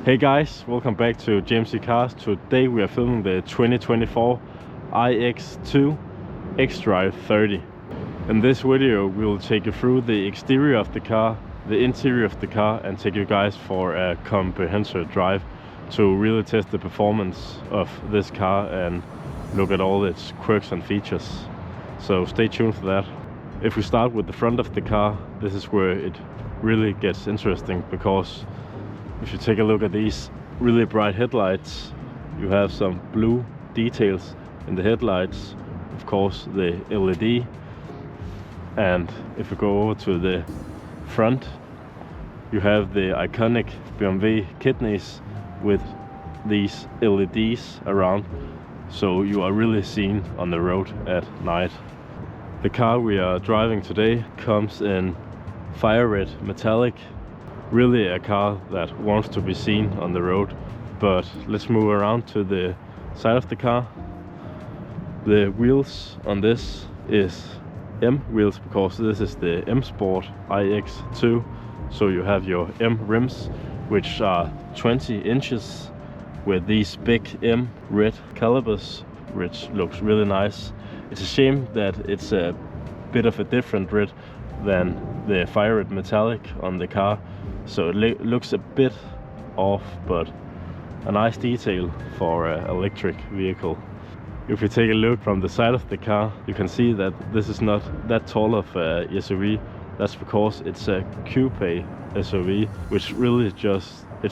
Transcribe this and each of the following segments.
Hey guys, welcome back to JMC Cars. Today we are filming the 2024 iX2 xDrive30. In this video we will take you through the exterior of the car, the interior of the car, and take you guys for a comprehensive drive to really test the performance of this car and look at all its quirks and features. So stay tuned for that. If we start with the front of the car, this is where it really gets interesting, because if you take a look at these really bright headlights, you have some blue details in the headlights, of course the LED. And if we go over to the front, you have the iconic BMW kidneys with these LEDs around, so you are really seen on the road at night. The car we are driving today comes in fire red metallic. Really a car that wants to be seen on the road. But let's move around to the side of the car. The wheels on this is M wheels, because this is the M Sport iX2. So you have your M rims, which are 20 inches with these big M red calipers, which looks really nice. It's a shame that it's a bit of a different red than the fire red metallic on the car, so it looks a bit off, but a nice detail for an electric vehicle. If you take a look from the side of the car, you can see that this is not that tall of a SUV. That's because it's a coupe SUV, which really it's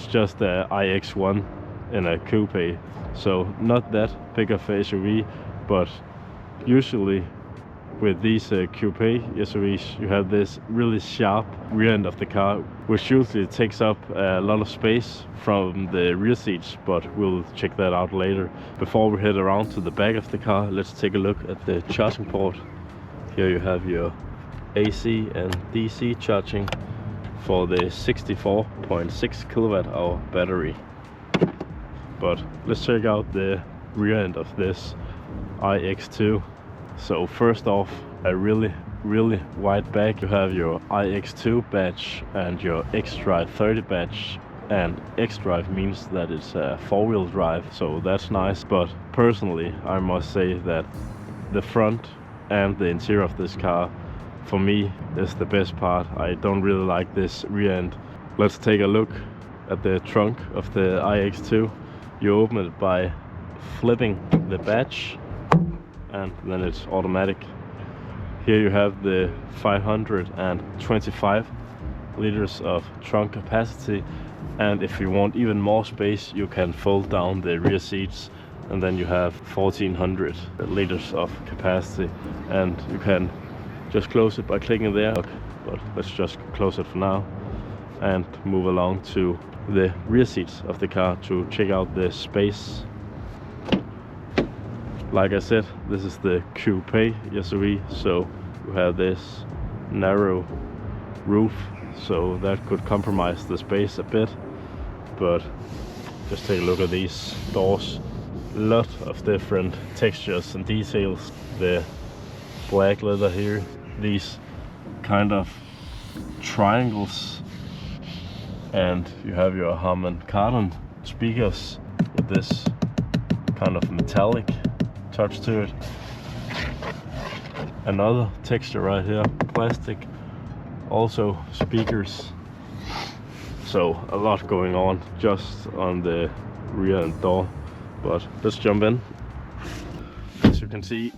just a iX1 in a coupe, so not that big of a SUV. But usually with these coupe SUVs, you have this really sharp rear end of the car, which usually takes up a lot of space from the rear seats, but we'll check that out later. Before we head around to the back of the car, let's take a look at the charging port. Here you have your AC and DC charging for the 64.8 kWh battery. But let's check out the rear end of this iX2. So first off, a really wide back. You have your iX2 badge and your xDrive30 badge, and xDrive means that it's a four-wheel drive, so that's nice. But personally, I must say that the front and the interior of this car, for me, is the best part. I don't really like this rear end. Let's take a look at the trunk of the iX2. You open it by flipping the badge, and then it's automatic. Here you have the 525 liters of trunk capacity, and if you want even more space, you can fold down the rear seats, and then you have 1400 liters of capacity, and you can just close it by clicking there. But let's just close it for now and move along to the rear seats of the car to check out the space. Like I said, this is the coupe SUV, so you have this narrow roof, so that could compromise the space a bit. But just take a look at these doors. A lot of different textures and details. The black leather here, these kind of triangles, and you have your Harman Kardon speakers with this kind of metallic touch to it. Another texture right here, plastic, also speakers. So a lot going on just on the rear end door. But let's jump in. As you can see,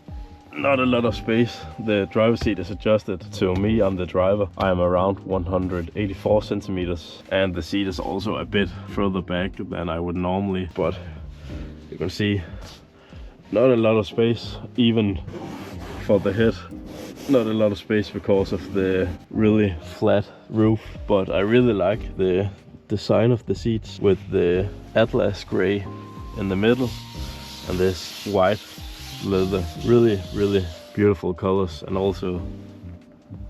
not a lot of space. The driver's seat is adjusted to me. I'm the driver. I am around 184 centimeters, and the seat is also a bit further back than I would normally, but you can see not a lot of space, even for the head. Not a lot of space because of the really flat roof, but I really like the design of the seats with the Atlas gray in the middle and this white leather. Really beautiful colors, and also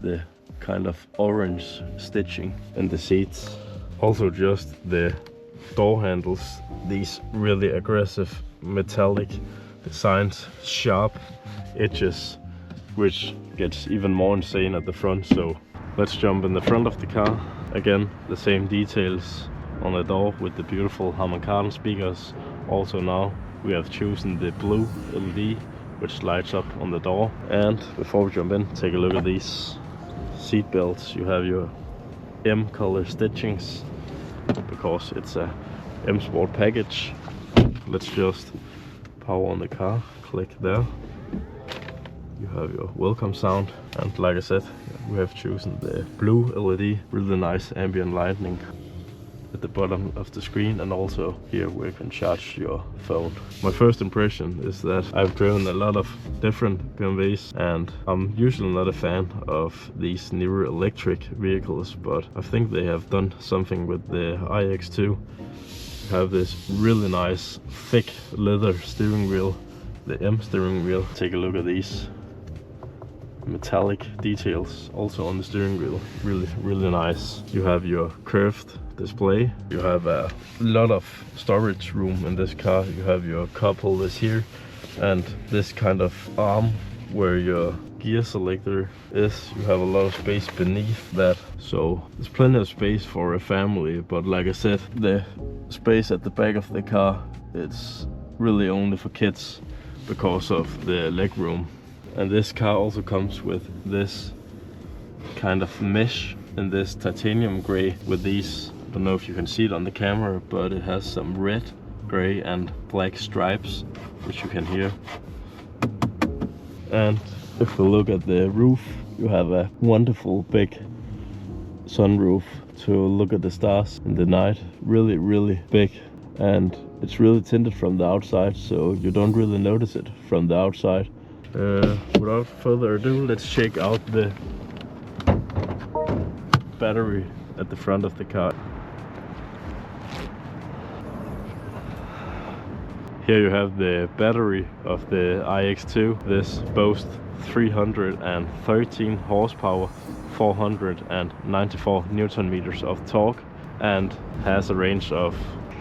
the kind of orange stitching in the seats. Also just the door handles, these really aggressive metallic designs, sharp edges, which gets even more insane at the front. So let's jump in the front of the car. Again, the same details on the door with the beautiful Harman Kardon speakers. Also now we have chosen the blue LED which lights up on the door. And before we jump in, take a look at these seat belts. You have your M color stitchings because it's a M Sport package. Let's just power on the car, click there. You have your welcome sound, and like I said, we have chosen the blue LED, really nice ambient lighting at the bottom of the screen, and also here where you can charge your phone. My first impression is that I've driven a lot of different BMWs, and I'm usually not a fan of these newer electric vehicles, but I think they have done something with the iX2. You have this really nice thick leather steering wheel, the M steering wheel. Take a look at these metallic details also on the steering wheel, really nice. You have your curved display. You have a lot of storage room in this car. You have your cup holders here and this kind of arm where your gear selector is. You have a lot of space beneath that, so there's plenty of space for a family. But like I said, the space at the back of the car, it's really only for kids because of the leg room. And this car also comes with this kind of mesh in this titanium gray with these, I don't know if you can see it on the camera, but it has some red, gray and black stripes which you can hear. And if we look at the roof, you have a wonderful big sunroof to look at the stars in the night. Really big, and it's really tinted from the outside, so you don't really notice it from the outside. Without further ado, let's check out the battery at the front of the car. Here you have the battery of the iX2. This boasts 313 horsepower, 494 Newton meters of torque, and has a range of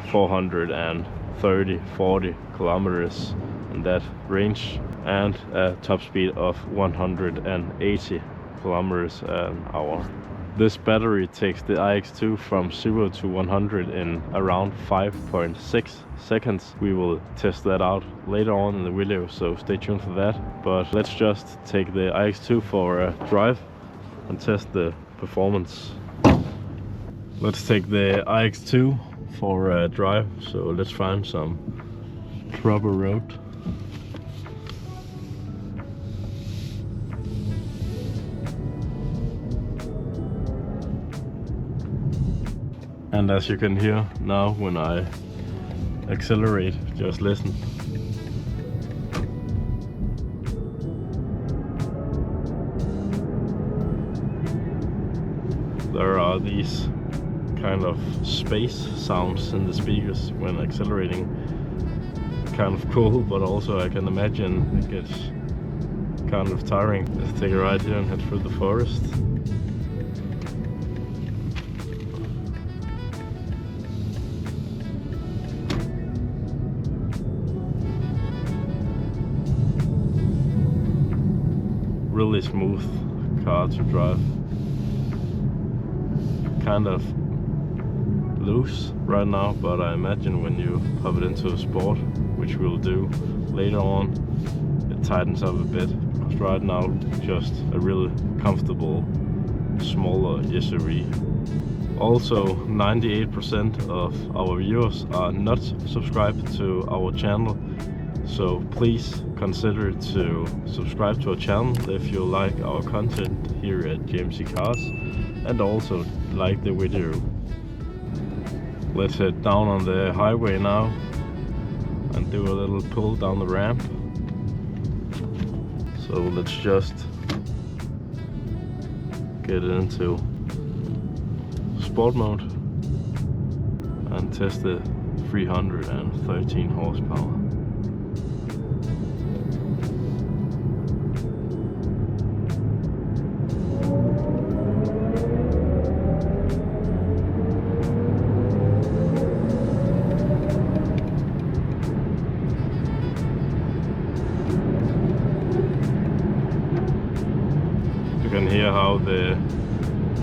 430-40 kilometers in that range, and a top speed of 180 kilometers an hour. This battery takes the iX2 from 0 to 100 in around 5.6 seconds. We will test that out later on in the video, so stay tuned for that. But let's just take the iX2 for a drive and test the performance. Let's take the iX2 for a drive, so let's find some proper road. And as you can hear now when I accelerate, just listen. There are these kind of space sounds in the speakers when accelerating. Kind of cool, but also I can imagine it gets kind of tiring. Let's take a ride here and head through the forest. Really smooth car to drive. Kind of loose right now, but I imagine when you pop it into a sport, which we'll do later on, it tightens up a bit. Because right now, just a really comfortable, smaller SUV. Also, 98% of our viewers are not subscribed to our channel, so please consider to subscribe to our channel if you like our content here at JMC Cars, and also like the video. Let's head down on the highway now and do a little pull down the ramp. So let's just get into sport mode and test the 313 horsepower. You can hear how the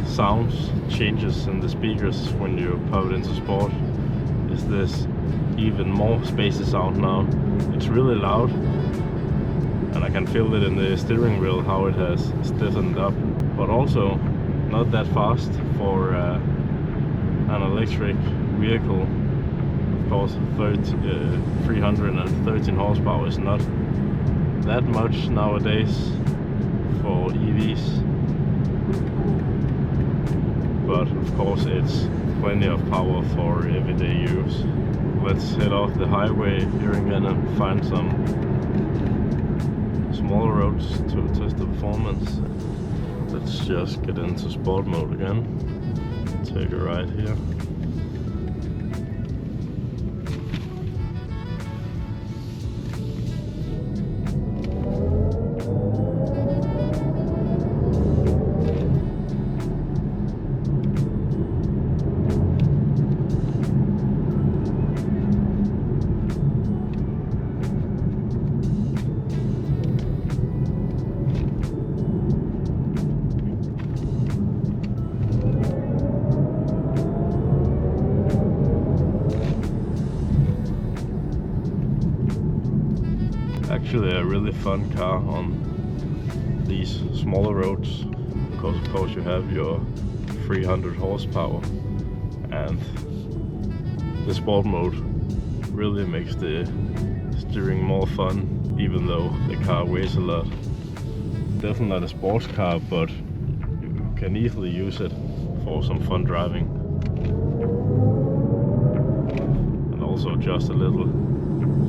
sounds changes in the speakers when you pop it into sport is this even more spacey sound now. It's really loud, and I can feel it in the steering wheel how it has stiffened up, but also not that fast for an electric vehicle. Of course, 313 horsepower is not that much nowadays for EVs, but of course it's plenty of power for everyday use. Let's head off the highway here again and find some smaller roads to test the performance. Let's just get into sport mode again. Take a ride here. Actually a really fun car on these smaller roads, because of course you have your 300 horsepower, and the sport mode really makes the steering more fun, even though the car weighs a lot. Definitely not a sports car, but you can easily use it for some fun driving, and also just a little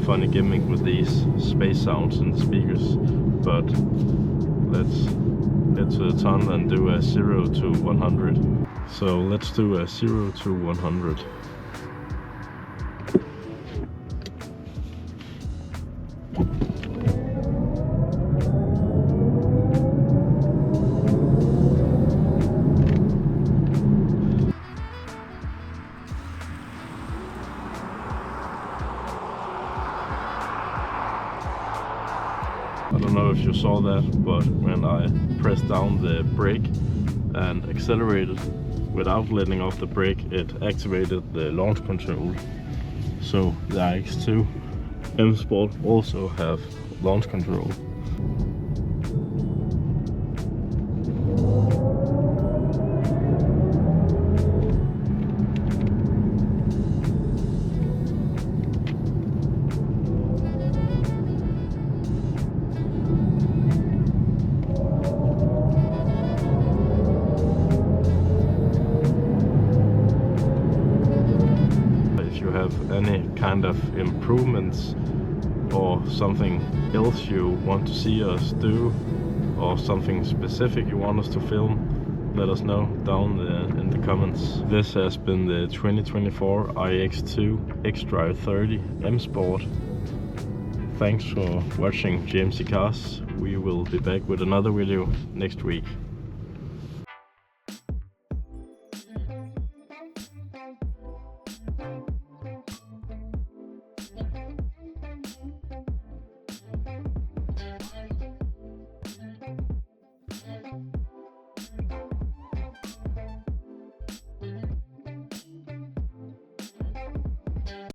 funny gimmick with these space sounds in the speakers. But let's get to the tunnel and do a 0 to 100. So let's do a 0 to 100. I don't know if you saw that, but when I pressed down the brake and accelerated without letting off the brake, it activated the launch control. So the iX2 M Sport also have launch control. Any kind of improvements or something else you want to see us do, or something specific you want us to film, let us know down in the comments. This has been the 2024 iX2 xDrive30 M Sport. Thanks for watching JMC Cars. We will be back with another video next week.